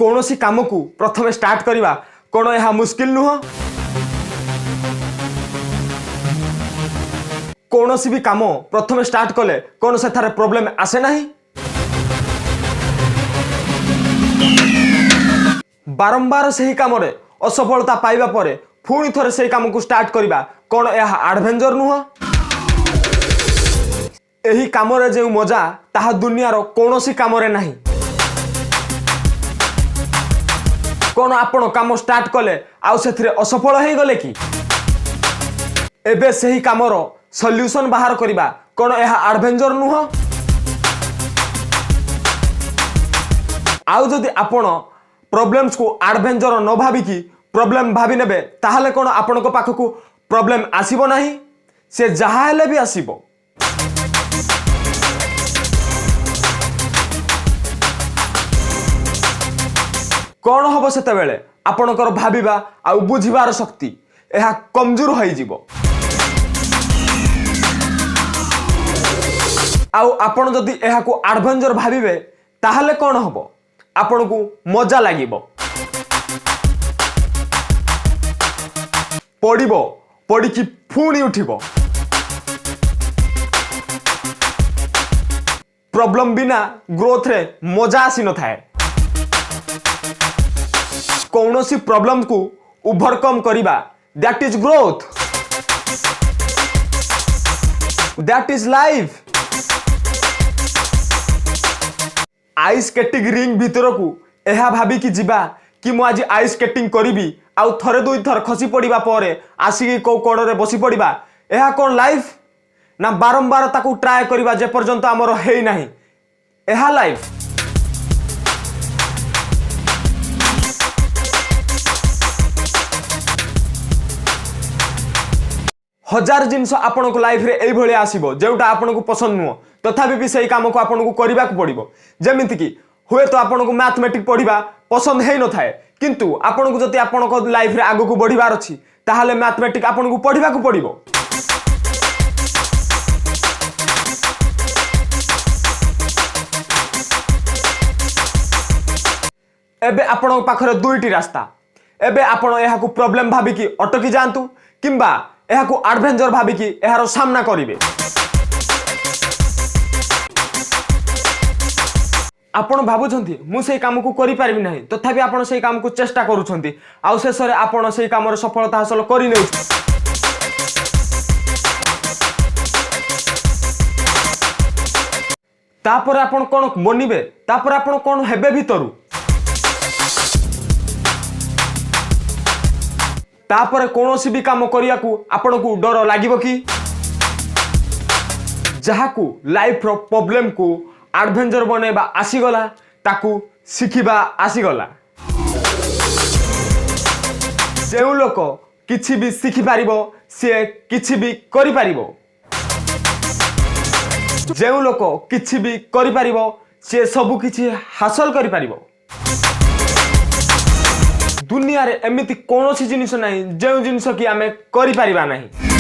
कौनसी काम को प्रथम स्टार्ट करवा कौन यह मुश्किल नुह। कौनसी भी काम प्रथम स्टार्ट कले कौन से थारे प्रॉब्लम आसे नहीं। बारंबार सही काम रे असफलता पाइबा परे पुणी थरे सही काम को स्टार्ट करवा कौन यह एडवेंचर नुह। एही काम रे जो मजा ताहा दुनियार कौनसी काम रे नहीं। कौन आपण काम स्टार्ट कले आउ सेथिरे असफल हो गले कि एबे सही कामर सॉल्यूशन बाहर करवा कौन यह एडवेंचर नुह। आउ जदि आपण प्रॉब्लम्स को एडवेंचर न भाविकी प्रॉब्लम भावी नेबे ताहले कौन आपण को पाखकू प्रॉब्लम आसीबो नहीं, से जहा हेले भी आसीबो। कौन हम से आपणकर भाविबा आउ बुझिबार शक्ति यह कमजोर हो जिवो। आउ आपण जदि यह को एडवेंचर भाविबे ताहले कौन हम आपण को मजा लागिबो। पड़िबो पड़िकी पुणी उठिबो। प्रॉब्लम बिना ग्रोथ रे मजा आसी न थाए। कौनसी प्रॉब्लम को ओवरकम करिबा that is growth, that is life. Ice skating ring भीतर को यह भाभी कि जीवा कि मु आज आइस स्केटिंग करिबी आउ थरे दुई थर खसी पड़िबा परे आसिकी को कोण रे बसी पड़िबा यह कौन लाइफ ना बारंबार ताकू ट्राए करिबा जे पर्यंत हमर हेई नाही यह लाइफ। हजार जिनस आपण को लाइफ रे एई भली आसीबो जेउटा आपण को पसंद नुह तथापि भी सही काम को आपण को करबा को पड़िबो। जेमिति कि हुए तो आपण को मैथमेटिक्स पढ़िबा पसंद हेई न थाए किंतु आपण को जति आपण को लाइफ रे आगो को बढ़िबार अछि ताहाले मैथमेटिक्स आपण को पढ़िबा को पड़िबो। एबे आपण पाखरे दुईटी रास्ता। एबे आपण यह को प्रॉब्लम भाबी कि अटकी जांतु किंबा यह को एडवेंचर भाबी कि यार सामना करिवे। आपण भाबुछंती मु सेही काम को करि पारिबि नाही तथापि आपण सेही काम को चेष्टा करूछंती आउ शेष रे आपण सेही काम रे सफलता हासिल करि नै। तापर आपण कोन बनिबे तापर आपण कोन हेबे भीतरु तापर कौनसी भी काम करिया को आपण को डर लागिबो कि जहा को लाइफ रो प्रॉब्लम को एडवेंचर बनेबा आसीगला ताकू शिखिबा आसीगला। जेउ लोक किछि भी शिखि पारिबो से किछि भी करि पारिबो। जेउ लोक किछि भी करि पारिबो से सब किछि हासिल करि पारिबो। दुनिया रे एमिति कौनसी जिनिस नहीं जो जिनिस कि आमे करि पारिबा नहीं।